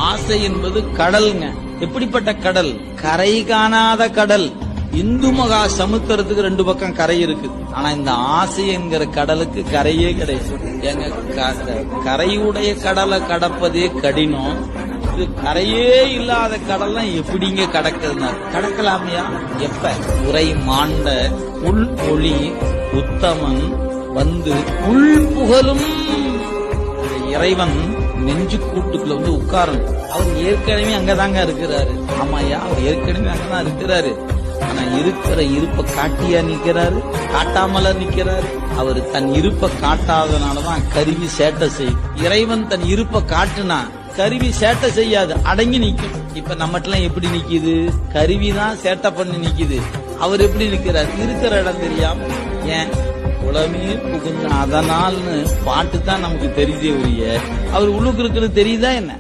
ஆசை என்பது கடல்ங்க. எப்படிப்பட்ட கடல்? கரை காணாத கடல். இந்து மகா சமுத்திரத்துக்கு 2 பக்கம் கரை இருக்கு. ஆனா இந்த ஆசை என்கிற கடலுக்கு கரையே கிடையாது. எங்க கரையுடைய கடலை கடப்பதே கடினம். இது கரையே இல்லாத கடல்லாம் எப்படிங்க கடக்குதுன்னா கடக்கலாமையா? எப்ப? உரை மாண்ட உள் ஒளி உத்தமன் வந்து உள் புகழும் இறைவன் நெஞ்சு கூட்டுக்குள்ள வந்து உட்காரணும். அவர் ஏற்கனவே அங்கதாங்க இருக்கிறாரு. ஆமாயா, அவர் ஏற்கனவே அங்கதான் இருக்கிறாரு. ஆனா இருக்கிற இருப்பை காட்டியா நிக்கிறாரு? காட்டாமல நிக்கிறாரு. அவர் தன் இருப்பை காட்டாதனாலதான் கருவி சேட்டை செய்யும். இறைவன் தன் இருப்பை காட்டுனா கருவி சேட்டை செய்யாது, அடங்கி நிக்கும். இப்ப நம்மட்டெல்லாம் எப்படி நிக்குது? கருவிதான் சேட்டை பண்ணி நிக்குது. அவர் எப்படி நிக்கிறார்? இருக்கிற இடம் தெரியாம. ஏன்? குளமே புகுந்த அதனால்னு பாட்டு தான் நமக்கு தெரியுதே ஒழிய அவர் உள்ளுக்கு இருக்குன்னு தெரியுதா என்ன?